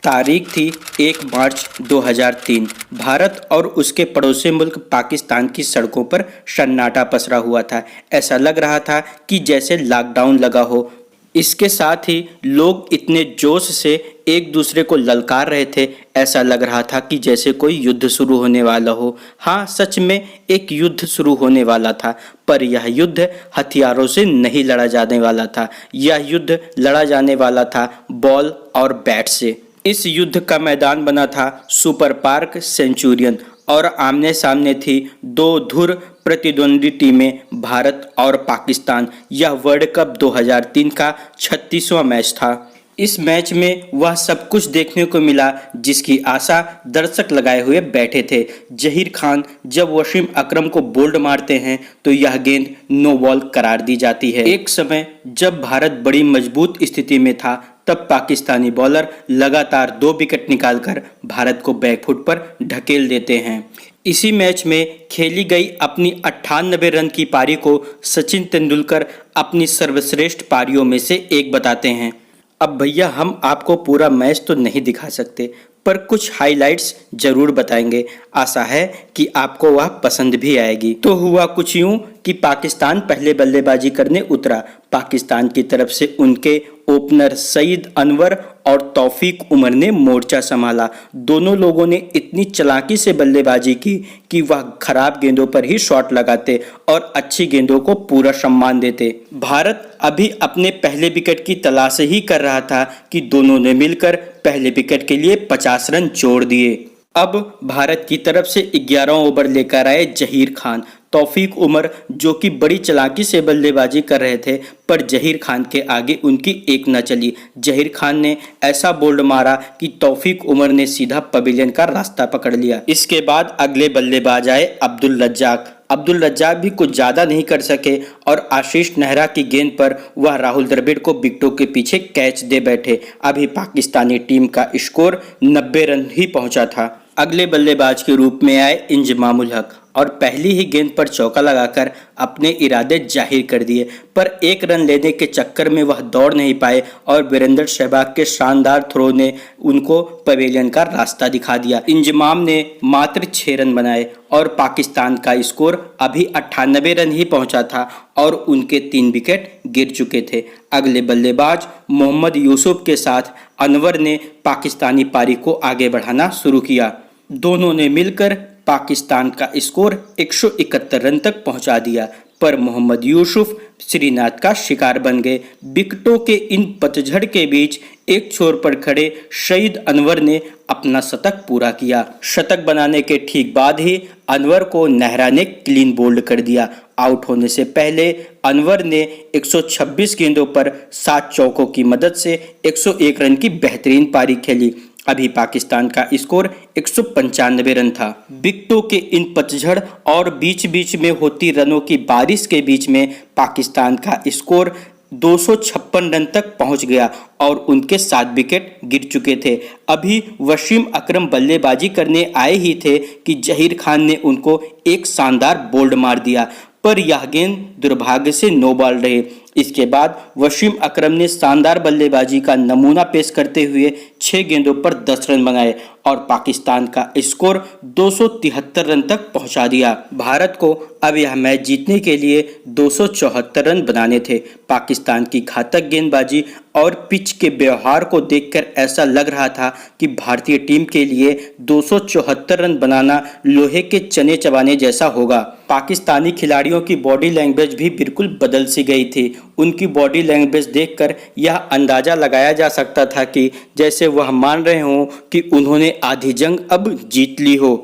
तारीख थी 1 मार्च 2003। भारत और उसके पड़ोसी मुल्क पाकिस्तान की सड़कों पर सन्नाटा पसरा हुआ था। ऐसा लग रहा था कि जैसे लॉकडाउन लगा हो। इसके साथ ही लोग इतने जोश से एक दूसरे को ललकार रहे थे, ऐसा लग रहा था कि जैसे कोई युद्ध शुरू होने वाला हो। हाँ, सच में एक युद्ध शुरू होने वाला था, पर यह युद्ध हथियारों से नहीं लड़ा जाने वाला था। यह युद्ध लड़ा जाने वाला था बॉल और बैट से। इस युद्ध का मैदान बना था सुपर पार्क सेंचुरियन और आमने सामने थी दो धुर प्रतिद्वंदी टीमें, भारत और पाकिस्तान। यह वर्ल्ड कप 2003 का 36वां मैच था। इस मैच में वह सब कुछ देखने को मिला जिसकी आशा दर्शक लगाए हुए बैठे थे। जहीर खान जब वसीम अकरम को बोल्ड मारते हैं तो यह गेंद नो बॉल करार दी जाती है। एक समय जब भारत बड़ी मजबूत स्थिति में था, तब पाकिस्तानी बॉलर लगातार 2 विकेट निकालकर भारत को बैकफुट पर ढकेल देते हैं। इसी मैच में खेली गई अपनी 98 रन की पारी को सचिन तेंदुलकर अपनी सर्वश्रेष्ठ पारियों में से एक बताते हैं। अब भैया, हम आपको पूरा मैच तो नहीं दिखा सकते, पर कुछ हाइलाइट्स जरूर बताएंगे। आशा है कि आपको वह पसंद भी आएगी। तो हुआ कुछ यूं कि पाकिस्तान पहले बल्लेबाजी करने उतरा। पाकिस्तान की तरफ से उनके ओपनर सईद अनवर और तौफीक उमर ने मोर्चा संभाला। दोनों लोगों ने इतनी चालाकी से बल्लेबाजी की कि वह खराब गेंदों पर ही शॉट लगाते और अच्छी गेंदों को पूरा सम्मान देते। भारत अभी अपने पहले विकेट की तलाश ही कर रहा था कि दोनों ने मिलकर पहले विकेट के लिए 50 रन जोड़ दिए। अब भारत की तरफ से 11 ओवर लेकर आए जहीर खान। तौफीक उमर जो कि बड़ी चालाकी से बल्लेबाजी कर रहे थे, पर जहीर खान के आगे उनकी एक न चली। जहीर खान ने ऐसा बोल्ड मारा कि तौफीक उमर ने सीधा पवेलियन का रास्ता पकड़ लिया। इसके बाद अगले बल्लेबाज आए अब्दुल रज्जाक। अब्दुल रज्जाक भी कुछ ज़्यादा नहीं कर सके और आशीष नेहरा की गेंद पर वह राहुल द्रविड़ को विकेटों के पीछे कैच दे बैठे। अभी पाकिस्तानी टीम का स्कोर 90 रन ही पहुंचा था। अगले बल्लेबाज के रूप में आए इंजमामुल हक और पहली ही गेंद पर चौका लगाकर अपने इरादे जाहिर कर दिए, पर 1 रन लेने के चक्कर में वह दौड़ नहीं पाए और वीरेंद्र सहवाग के शानदार थ्रो ने उनको पवेलियन का रास्ता दिखा दिया। इंजमाम ने मात्र 6 रन बनाए और पाकिस्तान का स्कोर अभी 98 रन ही पहुंचा था और उनके 3 विकेट गिर चुके थे। अगले बल्लेबाज मोहम्मद यूसुफ के साथ अनवर ने पाकिस्तानी पारी को आगे बढ़ाना शुरू किया। दोनों ने मिलकर पाकिस्तान का स्कोर 171 रन तक पहुंचा दिया, पर मोहम्मद यूसुफ श्रीनाथ का शिकार बन गए। विकेटों के इन पतझड़ के बीच एक छोर पर खड़े सईद अनवर ने अपना शतक पूरा किया। शतक बनाने के ठीक बाद ही अनवर को नेहरा ने क्लीन बोल्ड कर दिया। आउट होने से पहले अनवर ने 126 गेंदों पर 7 चौकों की मदद से 101 रन की बेहतरीन पारी खेली। अभी पाकिस्तान का स्कोर 195 रन था। विकेटों के इन पतझड़ और बीच बीच में होती रनों की बारिश के बीच में पाकिस्तान का स्कोर 256 रन तक पहुंच गया और उनके 7 विकेट गिर चुके थे। अभी वसीम अकरम बल्लेबाजी करने आए ही थे कि जहीर खान ने उनको एक शानदार बोल्ड मार दिया, पर यह गेंद दुर्भाग्य से नो बॉल रहे। इसके बाद वसीम अकरम ने शानदार बल्लेबाजी का नमूना पेश करते हुए 6 गेंदों पर 10 रन बनाए और पाकिस्तान का स्कोर 273 रन तक पहुंचा दिया। भारत को अब यह मैच जीतने के लिए 274 रन बनाने थे। पाकिस्तान की घातक गेंदबाजी और पिच के व्यवहार को देखकर ऐसा लग रहा था कि भारतीय टीम के लिए 274 रन बनाना लोहे के चने चबाने जैसा होगा। पाकिस्तानी खिलाड़ियों की बॉडी लैंग्वेज भी बिल्कुल बदल सी गई थी। उनकी बॉडी लैंग्वेज देखकर यह अंदाजा लगाया जा सकता था कि जैसे वह मान रहे हों कि उन्होंने आधी जंग अब जीत ली हो।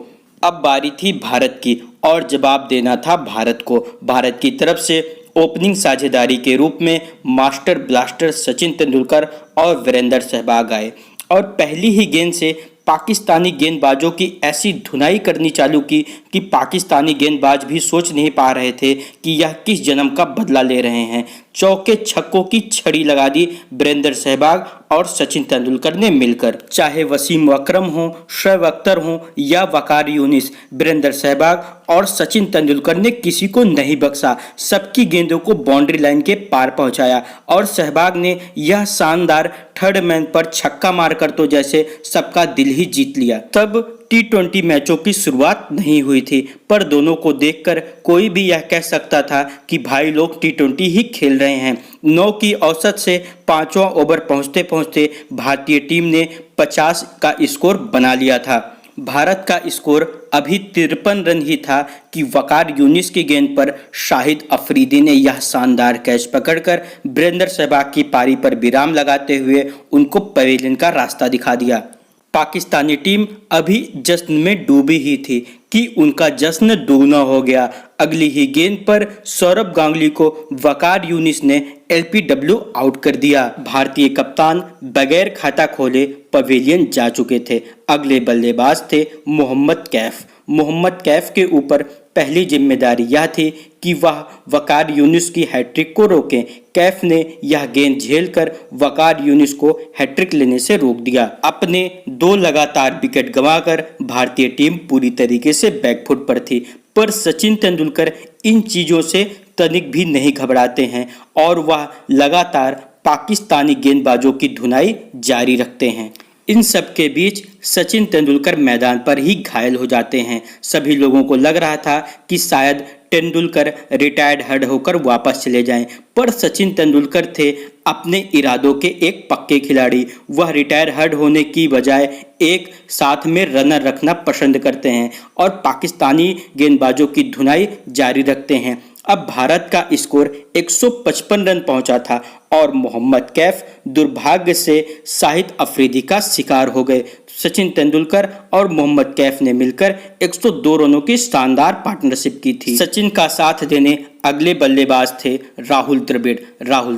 अब बारी थी भारत की और जवाब देना था भारत को। भारत की तरफ से ओपनिंग साझेदारी के रूप में मास्टर ब्लास्टर सचिन तेंदुलकर और वीरेंद्र सहवाग आए और पहली ही गेंद से पाकिस्तानी गेंदबाजों की ऐसी धुनाई करनी चालू की कि पाकिस्तानी गेंदबाज भी सोच नहीं पा रहे थे कि यह किस जन्म का बदला ले रहे हैं। चौके छक्कों की छड़ी लगा दी वीरेंद्र सहवाग और सचिन तेंदुलकर ने मिलकर। चाहे वसीम अकरम हो, शोएब अख्तर हो या वकार यूनिस, वीरेंद्र सहवाग और सचिन तेंदुलकर ने किसी को नहीं बख्शा। सबकी गेंदों को बाउंड्री लाइन के पार पहुंचाया और सहवाग ने यह शानदार थर्ड मैन पर छक्का मारकर तो जैसे सबका दिल ही जीत लिया। तब T20 मैचों की शुरुआत नहीं हुई थी, पर दोनों को देखकर कोई भी यह कह सकता था कि भाई लोग T20 ही खेल रहे हैं। 9 की औसत से 5वां ओवर पहुंचते पहुंचते भारतीय टीम ने 50 का स्कोर बना लिया था। भारत का स्कोर अभी 53 रन ही था कि वकार यूनिस की गेंद पर शाहिद अफरीदी ने यह शानदार कैच पकड़कर वीरेंद्र सहवाग की पारी पर विराम लगाते हुए उनको पवेलियन का रास्ता दिखा दिया। पाकिस्तानी टीम अभी जश्न में डूबी ही थी कि उनका जश्न दुगना हो गया। अगली ही गेंद पर सौरभ गांगुली को वकार यूनिस ने LPW आउट कर दिया। भारतीय कप्तान बगैर खाता खोले पवेलियन जा चुके थे। अगले बल्लेबाज थे मोहम्मद कैफ। मोहम्मद कैफ के ऊपर पहली जिम्मेदारी यह थी कि वह वकार यूनिस की हैट्रिक को रोकें। कैफ ने यह गेंद झेलकर वकार यूनिस को हैट्रिक लेने से रोक दिया। अपने 2 लगातार विकेट गंवाकर भारतीय टीम पूरी तरीके से बैकफुट पर थी, पर सचिन तेंदुलकर इन चीजों से तनिक भी नहीं घबराते हैं और वह लगातार पाकिस्तानी गेंदबाजों की धुनाई जारी रखते हैं। इन सब के बीच सचिन तेंदुलकर मैदान पर ही घायल हो जाते हैं। सभी लोगों को लग रहा था कि शायद तेंदुलकर रिटायर्ड हर्ड होकर वापस चले जाएं, पर सचिन तेंदुलकर थे अपने इरादों के एक पक्के खिलाड़ी। वह रिटायर हर्ड होने की बजाय एक साथ में रनर रखना पसंद करते हैं और पाकिस्तानी गेंदबाजों की धुनाई जारी रखते हैं। अब भारत का स्कोर 155 रन पहुंचा था और मोहम्मद कैफ दुर्भाग्य से शाहिद अफरीदी का शिकार हो गए। सचिन तेंदुलकर और मोहम्मद कैफ ने मिलकर 102 रनों की शानदार पार्टनरशिप की थी। सचिन का साथ देने अगले बल्लेबाज थे राहुल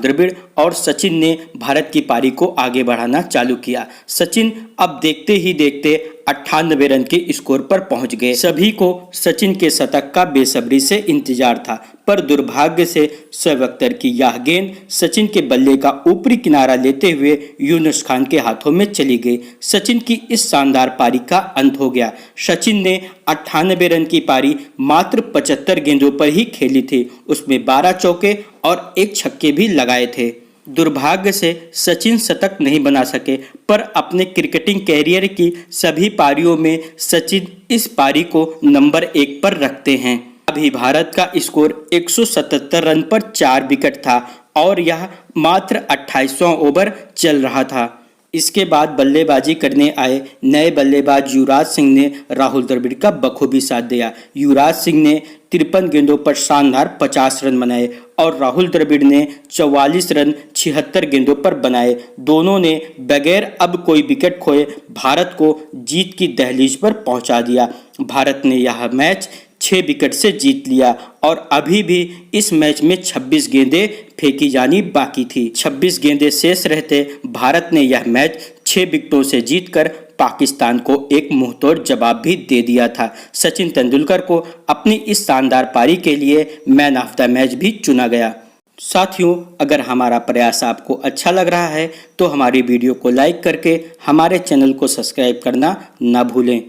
द्रविड़ और सचिन ने भारत की पारी को आगे बढ़ाना चालू किया। सचिन अब देखते ही देखते 98 रन के स्कोर पर पहुंच गए। सभी को सचिन के शतक का बेसब्री से इंतजार था, पर दुर्भाग्य से शोएब अख्तर की यह गेंद सचिन के बल्ले का ऊपरी किनारा लेते हुए यूनुस खान के हाथों में चली गई। सचिन की इस शानदार पारी का अंत हो गया। सचिन ने 98 रन की पारी मात्र 75 गेंदों पर ही खेली थी, उसमें 12 चौके और 1 छक्के भी लगाए थे। दुर्भाग्य से सचिन शतक नहीं बना सके, पर अपने क्रिकेटिंग कैरियर की सभी पारियों में सचिन इस पारी को नंबर 1 पर रखते हैं। अभी भारत का स्कोर 177 रन पर 4 विकेट था और यह मात्र 28वां ओवर चल रहा था। इसके बाद बल्लेबाजी करने आए नए बल्लेबाज युवराज सिंह ने राहुल द्रविड़ का बखूबी साथ दिया। युवराज सिंह ने 53 गेंदों पर शानदार 50 रन बनाए और राहुल द्रविड़ ने 44 रन 76 गेंदों पर बनाए। दोनों ने बगैर अब कोई विकेट खोए भारत को जीत की दहलीज पर पहुंचा दिया। भारत ने यह मैच 6 विकेट से जीत लिया और अभी भी इस मैच में 26 गेंदें फेंकी जानी बाकी थी। 26 गेंदें शेष रहते भारत ने यह मैच 6 विकेटों से जीतकर पाकिस्तान को एक मुंहतोड़ जवाब भी दे दिया था। सचिन तेंदुलकर को अपनी इस शानदार पारी के लिए मैन ऑफ द मैच भी चुना गया। साथियों, अगर हमारा प्रयास आपको अच्छा लग रहा है तो हमारी वीडियो को लाइक करके हमारे चैनल को सब्सक्राइब करना ना भूलें।